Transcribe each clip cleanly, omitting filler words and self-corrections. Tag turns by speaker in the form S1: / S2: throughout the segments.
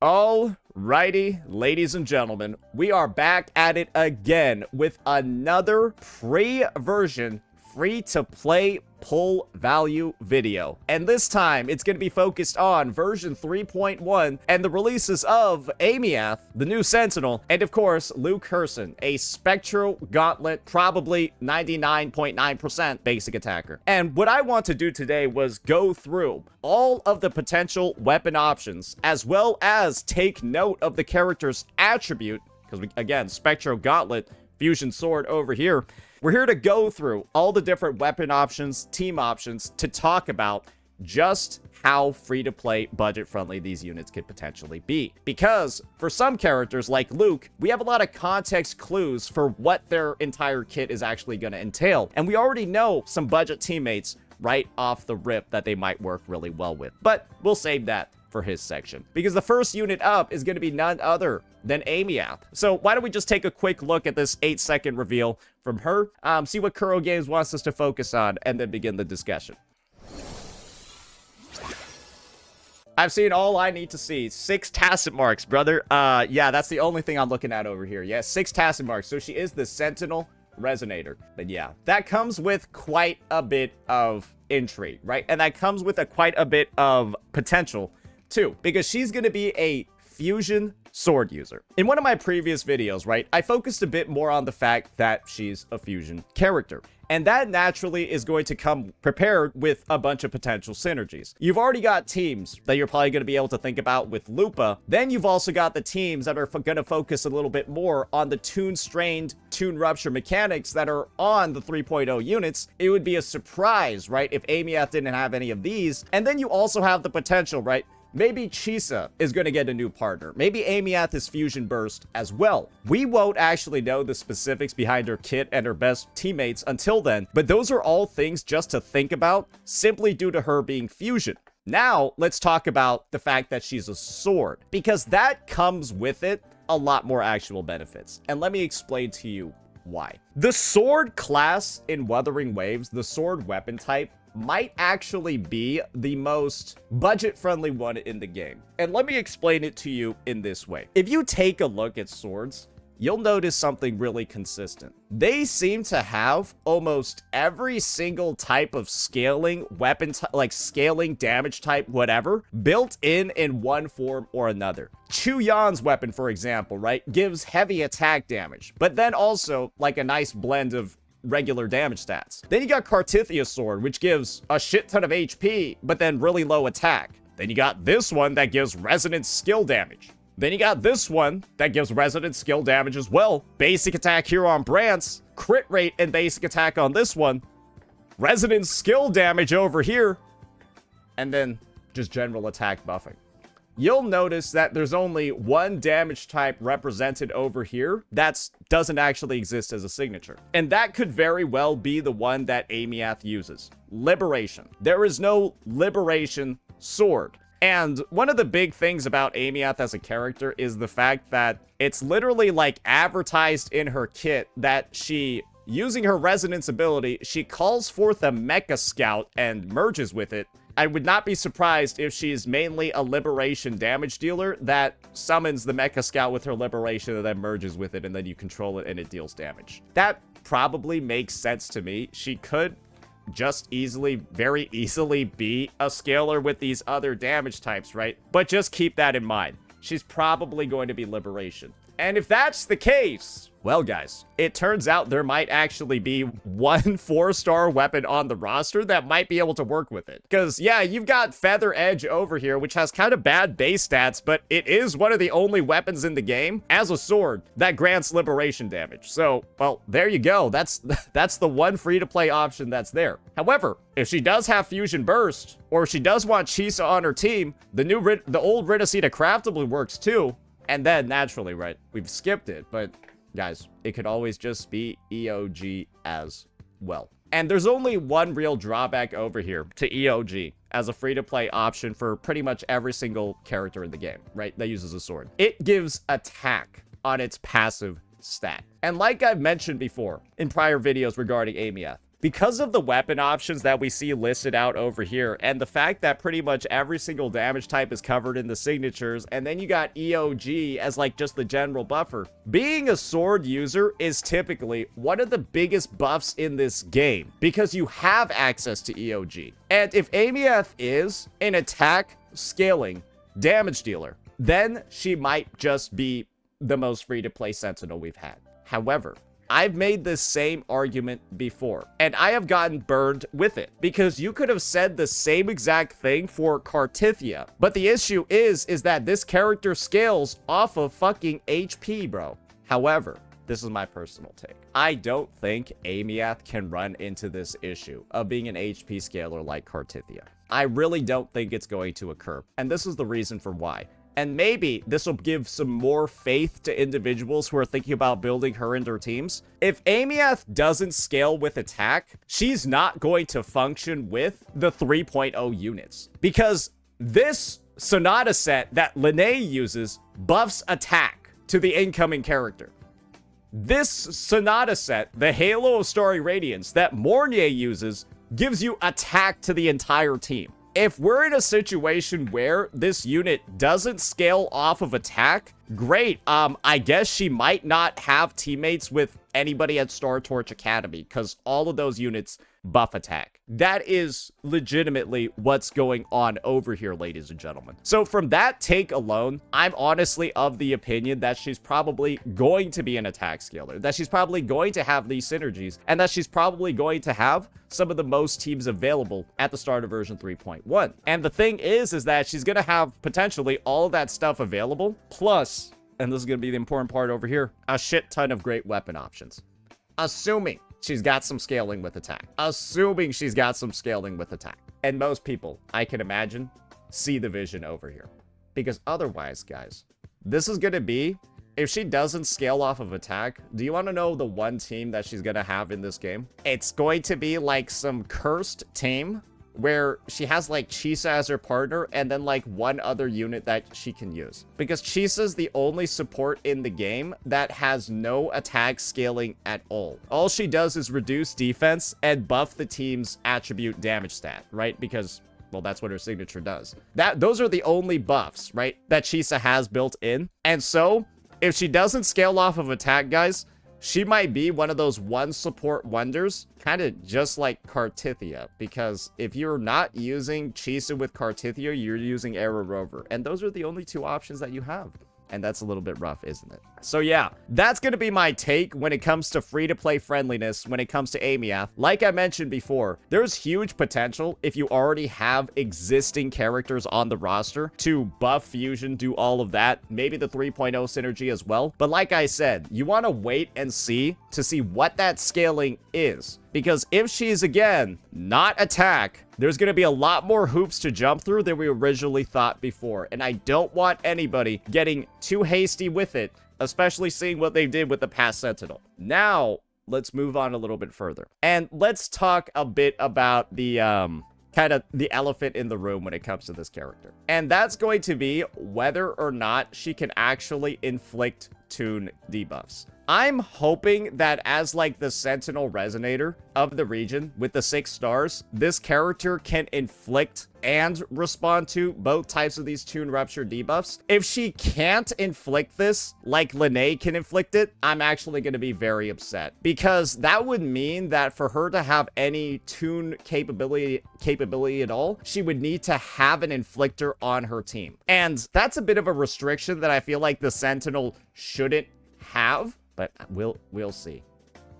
S1: Alrighty, ladies and gentlemen, we are back at it again with another pre-version free-to-play pull value video. And this time, it's going to be focused on version 3.1 and the releases of Aemeath, the new Sentinel, and of course, Luuk Herrsen, a Spectral Gauntlet, probably 99.9% basic attacker. And what I want to do today was go through all of the potential weapon options, as well as take note of the character's attribute, because again, Spectral Gauntlet, Fusion Sword over here. We're here to go through all the different weapon options, team options, to talk about just how free-to-play, budget-friendly these units could potentially be. Because for some characters like Luuk, we have a lot of context clues for what their entire kit is actually going to entail. And we already know some budget teammates right off the rip that they might work really well with. But we'll save that for his section, because the first unit up is going to be none other than Aemeath. So why don't we just take a quick look at this 8-second reveal from her, see what Kuro Games wants us to focus on, and then begin the discussion. I've seen all I need to see. 6 tacit marks, brother. Yeah, that's the only thing I'm looking at over here. Yeah, 6 tacit marks. So she is the Sentinel Resonator. But yeah, that comes with quite a bit of intrigue, right? And that comes with quite a bit of potential too, because she's going to be a fusion sword user. In one of my previous videos, right, I focused a bit more on the fact that she's a fusion character. And that naturally is going to come prepared with a bunch of potential synergies. You've already got teams that you're probably going to be able to think about with Lupa. Then you've also got the teams that are going to focus a little bit more on the tune-strained, tune-rupture mechanics that are on the 3.0 units. It would be a surprise, right, if Aemeath didn't have any of these. And then you also have the potential, right, maybe Chisa is going to get a new partner. Maybe Aemeath is Fusion Burst as well. We won't actually know the specifics behind her kit and her best teammates until then, but those are all things just to think about, simply due to her being Fusion. Now, let's talk about the fact that she's a sword, because that comes with it a lot more actual benefits. And let me explain to you why. The sword class in Wuthering Waves, the sword weapon type, might actually be the most budget-friendly one in the game. And let me explain it to you in this way. If you take a look at swords, you'll notice something really consistent. They seem to have almost every single type of scaling weapon, like scaling damage type, whatever, built in one form or another. Chu Yan's weapon, for example, right, gives heavy attack damage, but then also like a nice blend of regular damage stats. Then you got Kartithia's sword, which gives a shit ton of HP, but then really low attack. Then you got this one that gives resonant skill damage. Then you got this one that gives resonant skill damage as well. Basic attack here on Brance, crit rate and basic attack on this one, resonant skill damage over here, and then just general attack buffing. You'll notice that there's only one damage type represented over here that doesn't actually exist as a signature. And that could very well be the one that Aemeath uses. Liberation. There is no Liberation sword. And one of the big things about Aemeath as a character is the fact that it's literally like advertised in her kit that she, using her resonance ability, she calls forth a Mecha Scout and merges with it. I would not be surprised if she's mainly a Liberation damage dealer that summons the Mecha Scout with her Liberation and then merges with it, and then you control it and it deals damage. That probably makes sense to me. She could just easily, very easily be a scaler with these other damage types, right? But just keep that in mind. She's probably going to be Liberation. And if that's the case, well, guys, it turns out there might actually be one 4-star weapon on the roster that might be able to work with it. Because, yeah, you've got Feather Edge over here, which has kind of bad base stats, but it is one of the only weapons in the game, as a sword, that grants liberation damage. So, well, there you go. That's the one free-to-play option that's there. However, if she does have Fusion Burst, or if she does want Chisa on her team, the old Ridacita Craftably works too. And then, naturally, right, we've skipped it, but guys, it could always just be EOG as well. And there's only one real drawback over here to EOG as a free-to-play option for pretty much every single character in the game, right, that uses a sword. It gives attack on its passive stat. And like I've mentioned before in prior videos regarding Aemeath, Because of the weapon options that we see listed out over here, and the fact that pretty much every single damage type is covered in the signatures, and then you got EOG as like just the general buffer, being a sword user is typically one of the biggest buffs in this game, because you have access to EOG. And if Aemeath is an attack scaling damage dealer, then she might just be the most free-to-play Sentinel we've had. However, I've made this same argument before, and I have gotten burned with it, because you could have said the same exact thing for Cartithia, but the issue is that this character scales off of fucking HP, bro. However, this is my personal take. I don't think Aemeath can run into this issue of being an HP scaler like Cartithia. I really don't think it's going to occur, and this is the reason for why. And maybe this will give some more faith to individuals who are thinking about building her into their teams. If Aemeath doesn't scale with attack, she's not going to function with the 3.0 units. Because this Sonata set that Lene uses buffs attack to the incoming character. This Sonata set, the Halo of Starry Radiance, that Mornier uses, gives you attack to the entire team. If we're in a situation where this unit doesn't scale off of attack, great. I guess she might not have teammates with anybody at Star Torch Academy, because all of those units buff attack. That is legitimately what's going on over here, ladies and gentlemen. So from that take alone, I'm honestly of the opinion that she's probably going to be an attack scaler, that she's probably going to have these synergies, and that she's probably going to have some of the most teams available at the start of version 3.1. And the thing is that she's going to have potentially all of that stuff available, plus, and this is going to be the important part over here, a shit ton of great weapon options. Assuming she's got some scaling with attack. Assuming she's got some scaling with attack. And most people, I can imagine, see the vision over here. Because otherwise, guys, this is going to be, if she doesn't scale off of attack, do you want to know the one team that she's going to have in this game? It's going to be like some cursed team where she has like Chisa as her partner and then like one other unit that she can use. Because Chisa's the only support in the game that has no attack scaling at all. All she does is reduce defense and buff the team's attribute damage stat, right? Because, well, that's what her signature does. Those are the only buffs, right, that Chisa has built in. And so, if she doesn't scale off of attack, guys, she might be one of those one support wonders, kind of just like Cartithia, because if you're not using Chisa with Cartithia, you're using Arrow Rover, and those are the only two options that you have. And that's a little bit rough, isn't it? So yeah, that's going to be my take when it comes to free-to-play friendliness, when it comes to Aemeath. Like I mentioned before, there's huge potential if you already have existing characters on the roster to buff fusion, do all of that, maybe the 3.0 synergy as well. But like I said, you want to wait and see to see what that scaling is. Because if she's, again, not attack, there's going to be a lot more hoops to jump through than we originally thought before. And I don't want anybody getting too hasty with it, especially seeing what they did with the past Sentinel. Now, let's move on a little bit further. And let's talk a bit about the, kind of the elephant in the room when it comes to this character. And that's going to be whether or not she can actually inflict tune debuffs. I'm hoping that as like the Sentinel Resonator of the region with the 6 stars, this character can inflict and respond to both types of these tune rupture debuffs. If she can't inflict this like Lene can inflict it, I'm actually going to be very upset, because that would mean that for her to have any tune capability at all, she would need to have an inflictor on her team. And that's a bit of a restriction that I feel like the Sentinel shouldn't have. But we'll see.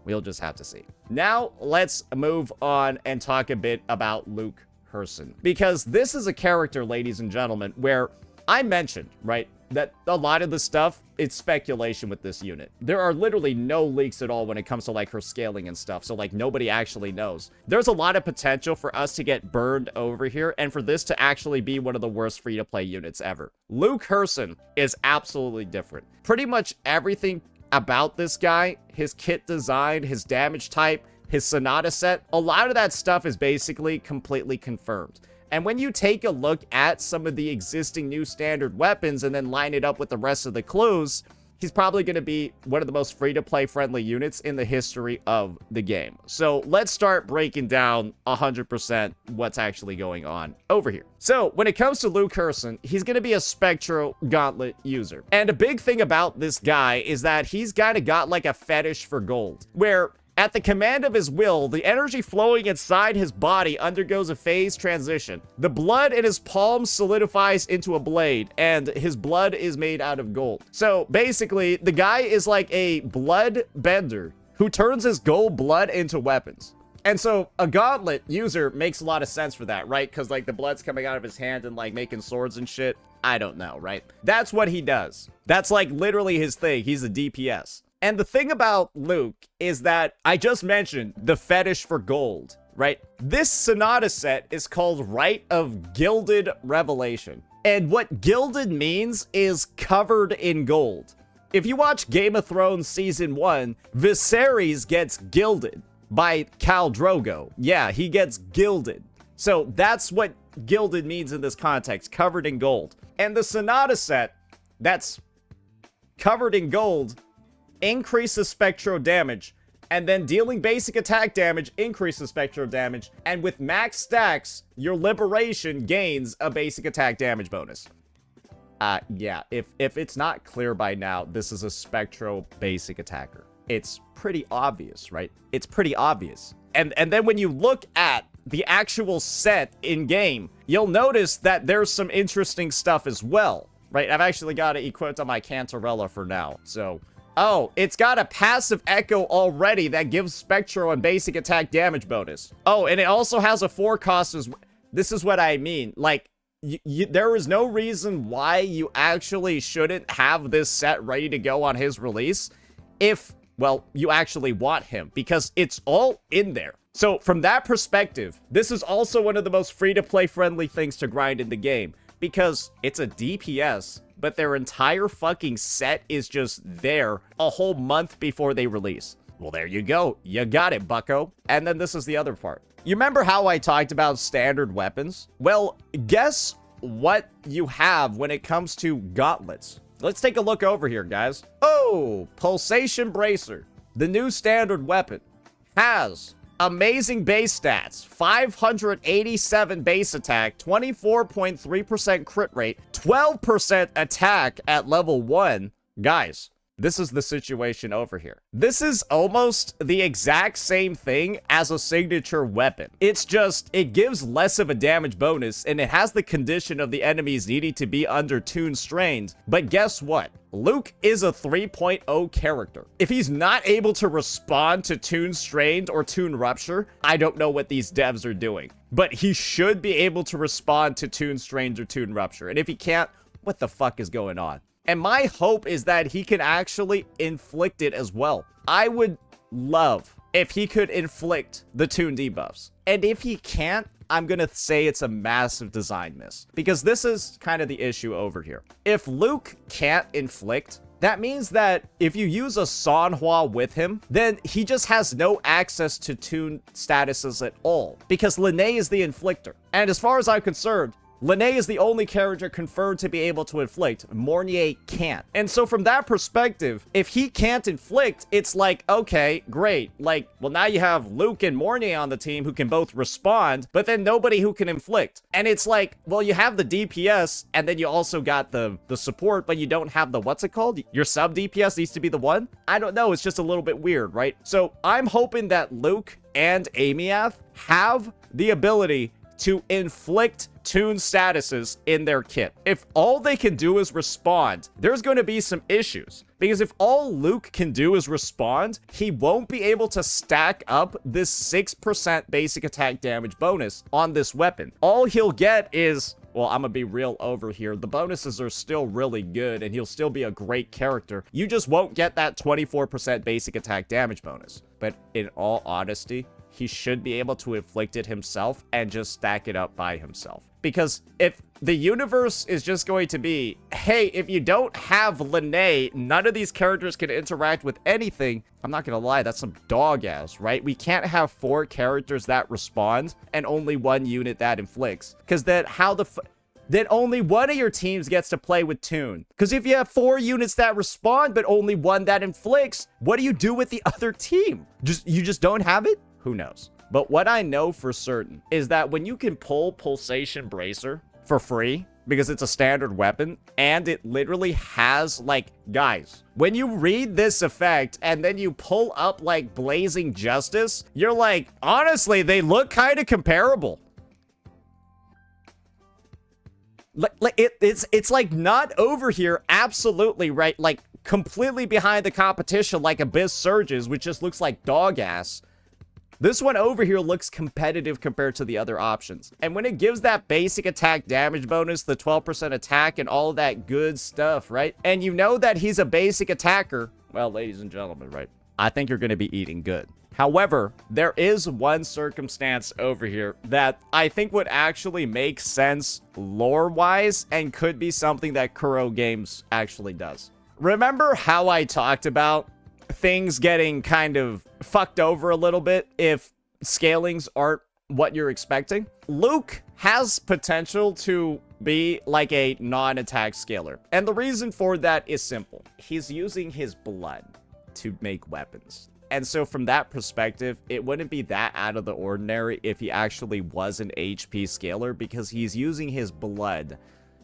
S1: We'll just have to see. Now, let's move on and talk a bit about Luuk Herrsen. Because this is a character, ladies and gentlemen, where I mentioned, right, that a lot of the stuff, it's speculation with this unit. There are literally no leaks at all when it comes to, like, her scaling and stuff. So, like, nobody actually knows. There's a lot of potential for us to get burned over here and for this to actually be one of the worst free-to-play units ever. Luuk Herrsen is absolutely different. Pretty much everything about this guy, his kit design, his damage type, his Sonata set, a lot of that stuff is basically completely confirmed. And when you take a look at some of the existing new standard weapons and then line it up with the rest of the clues, he's probably going to be one of the most free-to-play friendly units in the history of the game. So let's start breaking down 100% what's actually going on over here. So when it comes to Luuk Herrsen, he's going to be a Spectro Gauntlet user. And a big thing about this guy is that he's kind of got like a fetish for gold, where at the command of his will, the energy flowing inside his body undergoes a phase transition. The blood in his palms solidifies into a blade, and his blood is made out of gold. So basically, the guy is like a blood bender who turns his gold blood into weapons. And so a gauntlet user makes a lot of sense for that, right? Because like the blood's coming out of his hand and like making swords and shit. I don't know, right? That's what he does. That's like literally his thing. He's a DPS. And the thing about Luuk is that I just mentioned the fetish for gold, right? This Sonata set is called Rite of Gilded Revelation. And what gilded means is covered in gold. If you watch Game of Thrones Season 1, Viserys gets gilded by Khal Drogo. Yeah, he gets gilded. So that's what gilded means in this context, covered in gold. And the Sonata set that's covered in gold increases Spectro damage, and then dealing basic attack damage increases Spectro damage, and with max stacks, your Liberation gains a basic attack damage bonus. Yeah, if it's not clear by now, this is a Spectro basic attacker. It's pretty obvious, right? It's pretty obvious. And then when you look at the actual set in-game, you'll notice that there's some interesting stuff as well, right? I've actually got it equipped on my Cantarella for now, so... Oh, it's got a passive echo already that gives Spectro and basic attack damage bonus. Oh, and it also has a 4 cost as well. This is what I mean. Like, there is no reason why you actually shouldn't have this set ready to go on his release if, well, you actually want him, because it's all in there. So from that perspective, this is also one of the most free-to-play friendly things to grind in the game, because it's a DPS, but their entire fucking set is just there a whole month before they release. Well, there you go. You got it, bucko. And then this is the other part. You remember how I talked about standard weapons? Well, guess what you have when it comes to gauntlets. Let's take a look over here, guys. Oh, Pulsation Bracer, the new standard weapon, has amazing base stats, 587 base attack, 24.3% crit rate, 12% attack at level 1. Guys, this is the situation over here. This is almost the exact same thing as a signature weapon. It's just, it gives less of a damage bonus, and it has the condition of the enemies needing to be under Toon Strained. But guess what? Luuk is a 3.0 character. If he's not able to respond to Toon Strained or Toon Rupture, I don't know what these devs are doing. But he should be able to respond to Toon Strained or Toon Rupture. And if he can't, what the fuck is going on? And my hope is that he can actually inflict it as well. I would love if he could inflict the Toon debuffs. And if he can't, I'm gonna say it's a massive design miss. Because this is kind of the issue over here. If Luuk can't inflict, that means that if you use a Sanhua with him, then he just has no access to Toon statuses at all. Because Linné is the inflictor. And as far as I'm concerned, Linné is the only character confirmed to be able to inflict. Mornier can't. And so from that perspective, if he can't inflict, it's like, okay, great. Like, well, now you have Luuk and Mornier on the team who can both respond, but then nobody who can inflict. And it's like, well, you have the DPS, and then you also got the support, but you don't have the, what's it called? Your sub DPS needs to be the one? I don't know. It's just a little bit weird, right? So I'm hoping that Luuk and Aemeath have the ability to inflict Toon statuses in their kit. If all they can do is respond, there's going to be some issues. Because if all Luuk can do is respond, he won't be able to stack up this 6% basic attack damage bonus on this weapon. All he'll get is, well, I'm gonna be real over here. The bonuses are still really good, and he'll still be a great character. You just won't get that 24% basic attack damage bonus. But in all honesty, he should be able to inflict it himself and just stack it up by himself. Because if the universe is just going to be, hey, if you don't have Linné, none of these characters can interact with anything, I'm not gonna lie, that's some dog ass, right? We can't have 4 characters that respond and only 1 unit that inflicts. Because then then only one of your teams gets to play with Tune. Because if you have 4 units that respond, but only 1 that inflicts, what do you do with the other team? You just don't have it? Who knows? But what I know for certain is that when you can pull Pulsation Bracer for free, because it's a standard weapon, and it literally has, like, guys, when you read this effect and then you pull up, like, Blazing Justice, you're like, honestly, they look kind of comparable. It's like not over here, absolutely, right? Like, completely behind the competition, like Abyss Surges, which just looks like dog ass. This one over here looks competitive compared to the other options. And when it gives that basic attack damage bonus, the 12% attack, and all of that good stuff, right? And you know that he's a basic attacker, well, ladies and gentlemen, right? I think you're going to be eating good. However, there is one circumstance over here that I think would actually make sense lore-wise and could be something that Kuro Games actually does. Remember how I talked about things getting kind of fucked over a little bit if scalings aren't what you're expecting? Luuk has potential to be like a non-attack scaler. And the reason for that is simple. He's using his blood to make weapons. And so from that perspective, it wouldn't be that out of the ordinary if he actually was an HP scaler, because he's using his blood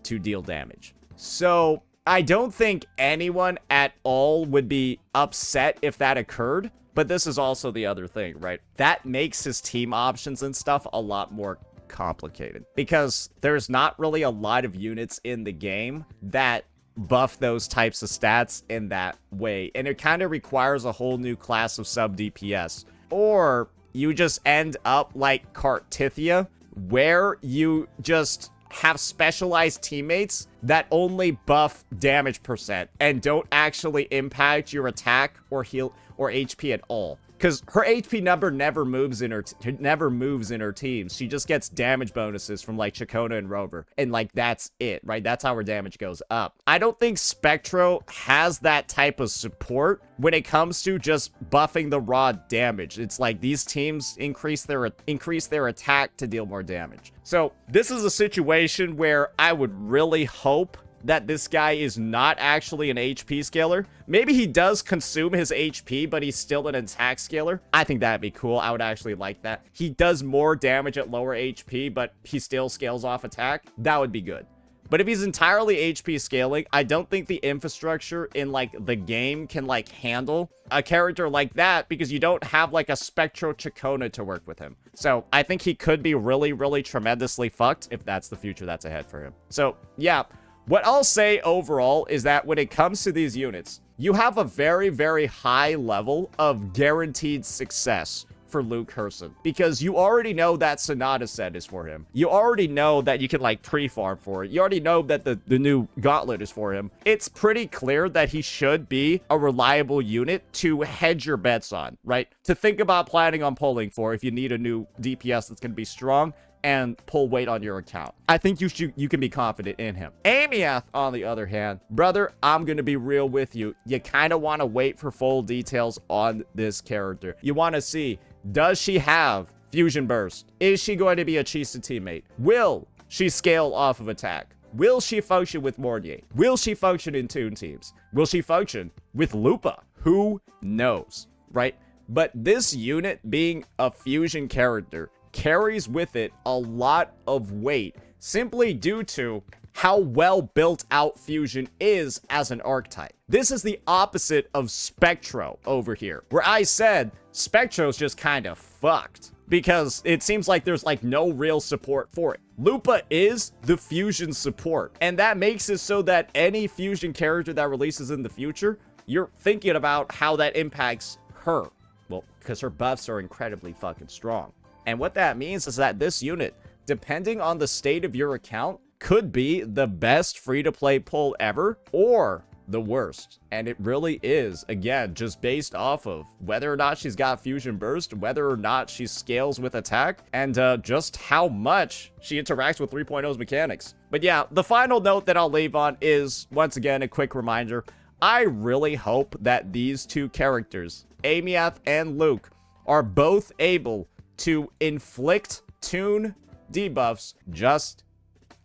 S1: to deal damage. So I don't think anyone at all would be upset if that occurred. But this is also the other thing, right? That makes his team options and stuff a lot more complicated, because there's not really a lot of units in the game that buff those types of stats in that way, and it kind of requires a whole new class of sub DPS. Or you just end up like Cartithia, where you just have specialized teammates that only buff damage percent and don't actually impact your attack or heal or HP at all. Because her HP number never moves in her teams. She just gets damage bonuses from like Chacona and Rover. And like that's it, right? That's how her damage goes up. I don't think Spectro has that type of support when it comes to just buffing the raw damage. It's like these teams increase their attack to deal more damage. So this is a situation where I would really hope that this guy is not actually an HP scaler. Maybe he does consume his HP, but he's still an attack scaler. I think that'd be cool. I would actually like that. He does more damage at lower HP, but he still scales off attack. That would be good. But if he's entirely HP scaling, I don't think the infrastructure in like the game can like handle a character like that, because you don't have like a Spectro Chacona to work with him. So I think he could be really, really tremendously fucked if that's the future that's ahead for him. So yeah. What I'll say overall is that when it comes to these units, you have a very, very high level of guaranteed success for Luuk Herrsen, because you already know that Sonata set is for him. You already know that you can like pre-farm for it. You already know that the new Gauntlet is for him. It's pretty clear that he should be a reliable unit to hedge your bets on, right? To think about planning on pulling for if you need a new DPS that's going to be strong and pull weight on your account. I think you can be confident in him. Aemeath, on the other hand, brother, I'm gonna be real with you. You kind of want to wait for full details on this character. You want to see, does she have Fusion Burst? Is she going to be a Chisa teammate? Will she scale off of attack? Will she function with Mornier? Will she function in Toon teams? Will she function with Lupa? Who knows, right? But this unit being a fusion character carries with it a lot of weight, simply due to how well built out fusion is as an archetype. This is the opposite of Spectro over here, where I said Spectro's just kind of fucked because it seems like there's like no real support for it. Lupa is the fusion support, and that makes it so that any fusion character that releases in the future, you're thinking about how that impacts her. Well, because her buffs are incredibly fucking strong. And what that means is that this unit, depending on the state of your account, could be the best free-to-play pull ever, or the worst. And it really is, again, just based off of whether or not she's got Fusion Burst, whether or not she scales with attack, and just how much she interacts with 3.0's mechanics. But yeah, the final note that I'll leave on is, once again, a quick reminder. I really hope that these two characters, Aemeath and Luuk, are both able to inflict Toon debuffs just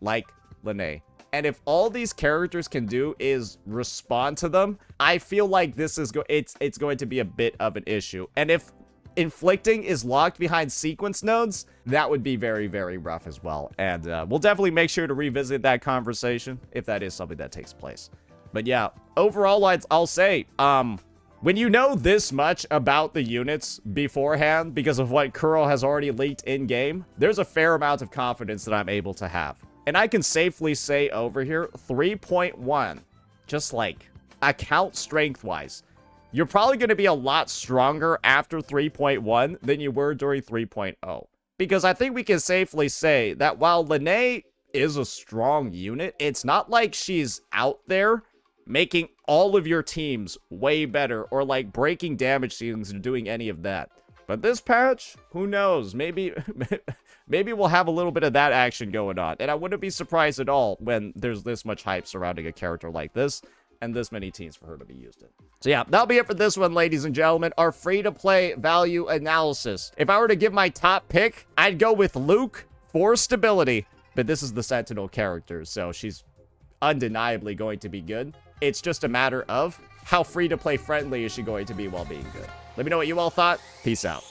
S1: like Lene. And if all these characters can do is respond to them, I feel like this is it's going to be a bit of an issue. And if inflicting is locked behind sequence nodes, that would be very, very rough as well. And we'll definitely make sure to revisit that conversation if that is something that takes place. But yeah, overall, I'll say, when you know this much about the units beforehand because of what Kuro has already leaked in-game, there's a fair amount of confidence that I'm able to have. And I can safely say over here, 3.1, just like account strength-wise, you're probably going to be a lot stronger after 3.1 than you were during 3.0. Because I think we can safely say that while Lene is a strong unit, it's not like she's out there making all of your teams way better or like breaking damage ceilings and doing any of that. But this patch, who knows? Maybe we'll have a little bit of that action going on. And I wouldn't be surprised at all when there's this much hype surrounding a character like this and this many teams for her to be used in. So yeah, that'll be it for this one, ladies and gentlemen. Our free-to-play value analysis. If I were to give my top pick, I'd go with Luuk for stability. But this is the Sentinel character, so she's undeniably going to be good. It's just a matter of how free-to-play friendly is she going to be while being good. Let me know what you all thought. Peace out.